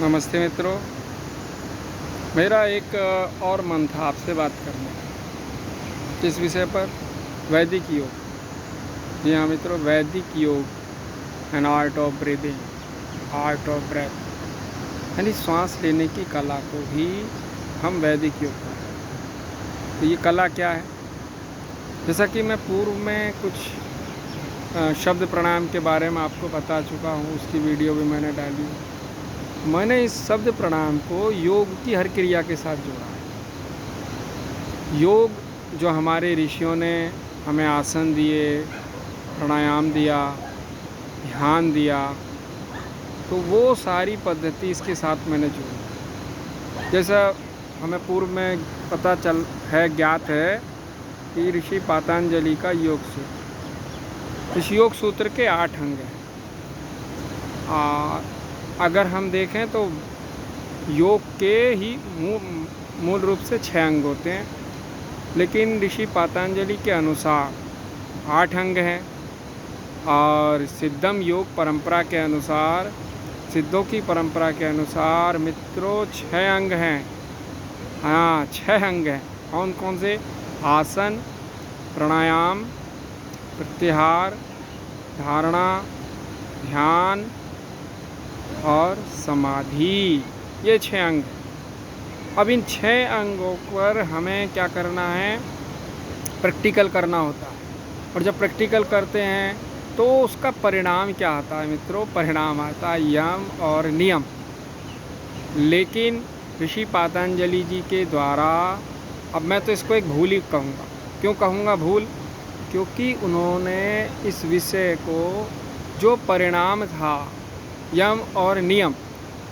नमस्ते मित्रों। मेरा एक और मन था आपसे बात करने का। किस विषय पर? वैदिक योग। जी हाँ मित्रों, वैदिक yoga and art of breathing, art of breath, यानी सांस लेने की कला को ही हम वैदिक योग कहते हैं। तो ये कला क्या है? जैसा कि मैं पूर्व में कुछ शब्द प्राणायाम के बारे में आपको बता चुका हूँ, उसकी वीडियो भी मैंने डाली है। मैंने इस शब्द प्राणायाम को योग की हर क्रिया के साथ जोड़ा है। योग जो हमारे ऋषियों ने हमें आसन दिए, प्राणायाम दिया, ध्यान दिया, तो वो सारी पद्धति इसके साथ मैंने जोड़ी। जैसा हमें पूर्व में पता चल है, ज्ञात है कि ऋषि पातंजलि का योग सूत्र, इस योग सूत्र के 8 अंग हैं। अगर हम देखें तो योग के ही मूल रूप से 6 अंग होते हैं, लेकिन ऋषि पातंजलि के अनुसार 8 अंग हैं। और सिद्धम योग परंपरा के अनुसार, सिद्धों की परंपरा के अनुसार मित्रों 6 अंग हैं। हाँ, 6 अंग हैं। कौन कौन से? आसन, प्राणायाम, प्रत्याहार, धारणा, ध्यान और समाधि, ये 6 अंग हैं। अब इन 6 अंगों पर हमें क्या करना है? प्रैक्टिकल करना होता है। और जब प्रैक्टिकल करते हैं तो उसका परिणाम क्या आता है मित्रों? परिणाम आता है यम और नियम। लेकिन ऋषि पातंजलि जी के द्वारा, अब मैं तो इसको एक भूल ही कहूँगा। क्यों कहूँगा भूल? क्योंकि उन्होंने इस विषय को, जो परिणाम था यम और नियम,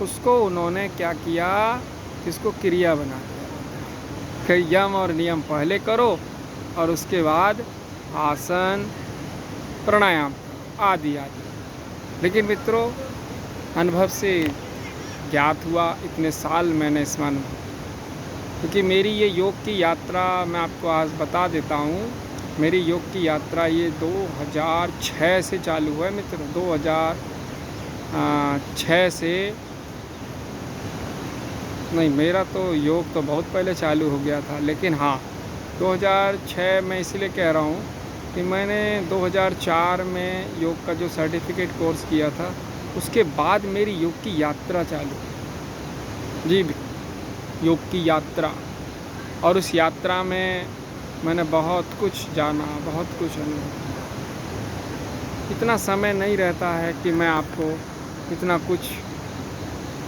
उसको उन्होंने क्या किया? इसको क्रिया बना दिया। फिर यम और नियम पहले करो और उसके बाद आसन, प्राणायाम आदि आदि। लेकिन मित्रों, अनुभव से ज्ञात हुआ, इतने साल मैंने इसमें अनुभव, क्योंकि मेरी ये योग की यात्रा मैं आपको आज बता देता हूँ। मेरी योग की यात्रा ये 2006 से चालू हुआ है मित्रों। 2006 से नहीं, मेरा तो योग तो बहुत पहले चालू हो गया था, लेकिन हाँ 2006 मैं इसलिए कह रहा हूँ कि मैंने 2004 में योग का जो सर्टिफिकेट कोर्स किया था, उसके बाद मेरी योग की यात्रा चालू। जी, योग की यात्रा। और उस यात्रा में मैंने बहुत कुछ जाना, बहुत कुछ अनुभव किया। इतना समय नहीं रहता है कि मैं आपको इतना कुछ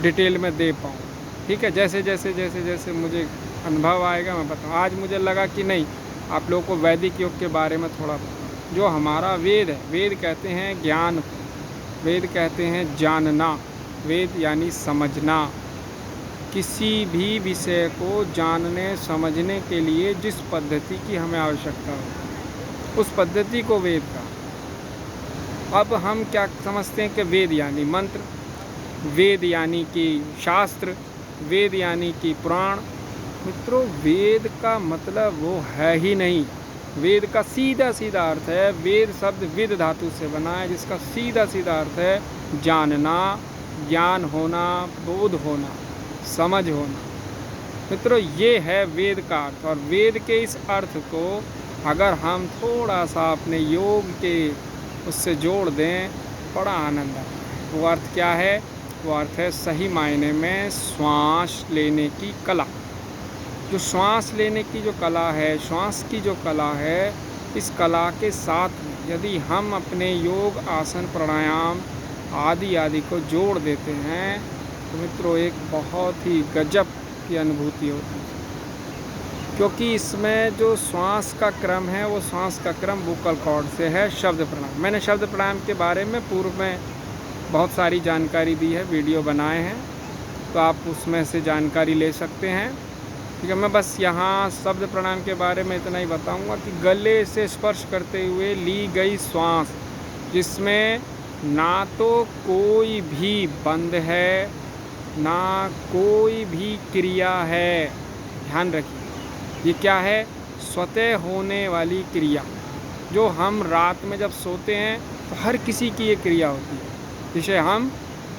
डिटेल में दे पाऊँ। ठीक है, जैसे जैसे जैसे जैसे मुझे अनुभव आएगा मैं बताऊँ। आज मुझे लगा कि नहीं, आप लोगों को वैदिक योग के बारे में थोड़ा बताऊँ। जो हमारा वेद है, वेद कहते हैं ज्ञान, वेद कहते हैं जानना, वेद यानी समझना। किसी भी विषय को जानने समझने के लिए जिस पद्धति की हमें आवश्यकता हो, उस पद्धति को वेद का। अब हम क्या समझते हैं कि वेद यानी मंत्र, वेद यानी कि शास्त्र, वेद यानी कि पुराण। मित्रों, वेद का मतलब वो है ही नहीं। वेद का सीधा सीधा अर्थ है, वेद शब्द विद धातु से बना है, जिसका सीधा सीधा अर्थ है जानना, ज्ञान होना, बोध होना, समझ होना। मित्रों, ये है वेद का अर्थ। और वेद के इस अर्थ को अगर हम थोड़ा सा अपने योग के उससे जोड़ दें, बड़ा आनंद आता है। वो अर्थ क्या है? वो अर्थ है सही मायने में श्वास लेने की कला। जो श्वास लेने की जो कला है, श्वास की जो कला है, इस कला के साथ यदि हम अपने योग, आसन, प्राणायाम आदि आदि को जोड़ देते हैं तो मित्रों एक बहुत ही गजब की अनुभूति होती है। क्योंकि इसमें जो श्वास का क्रम है, वो श्वास का क्रम वोकल कॉर्ड से है। शब्द प्राणायाम, मैंने शब्द प्राणायाम के बारे में पूर्व में बहुत सारी जानकारी दी है, वीडियो बनाए हैं, तो आप उसमें से जानकारी ले सकते हैं। ठीक है, मैं बस यहाँ शब्द प्राणायाम के बारे में इतना ही बताऊंगा कि गले से स्पर्श करते हुए ली गई श्वास, जिसमें ना तो कोई भी बंद है, ना कोई भी क्रिया है। ध्यान रखिए, ये क्या है? स्वतः होने वाली क्रिया। जो हम रात में जब सोते हैं तो हर किसी की ये क्रिया होती है, जिसे हम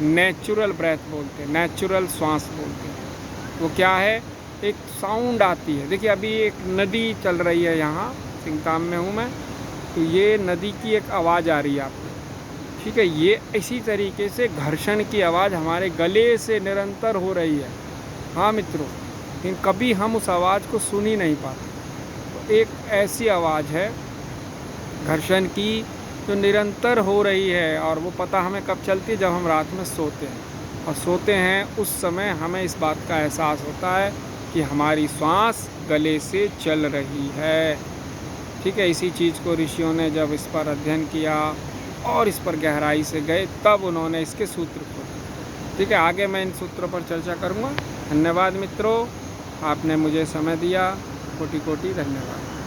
नेचुरल ब्रेथ बोलते हैं, नेचुरल श्वास बोलते हैं। वो क्या है, एक साउंड आती है। देखिए अभी एक नदी चल रही है, यहाँ सिंगताम में हूँ मैं, तो ये नदी की एक आवाज़ आ रही है आपको, ठीक है। ये इसी तरीके से घर्षण की आवाज़ हमारे गले से निरंतर हो रही है। हाँ मित्रों, लेकिन कभी हम उस आवाज़ को सुन ही नहीं पाते। तो एक ऐसी आवाज़ है घर्षण की जो निरंतर हो रही है, और वो पता हमें कब चलती है, जब हम रात में सोते हैं। और सोते हैं उस समय हमें इस बात का एहसास होता है कि हमारी श्वास गले से चल रही है, ठीक है। इसी चीज़ को ऋषियों ने जब इस पर अध्ययन किया और इस पर गहराई से गए, तब उन्होंने इसके सूत्र खोजे, ठीक है। आगे मैं इन सूत्रों पर चर्चा करूँगा। धन्यवाद मित्रों, आपने मुझे समय दिया, कोटि कोटि धन्यवाद।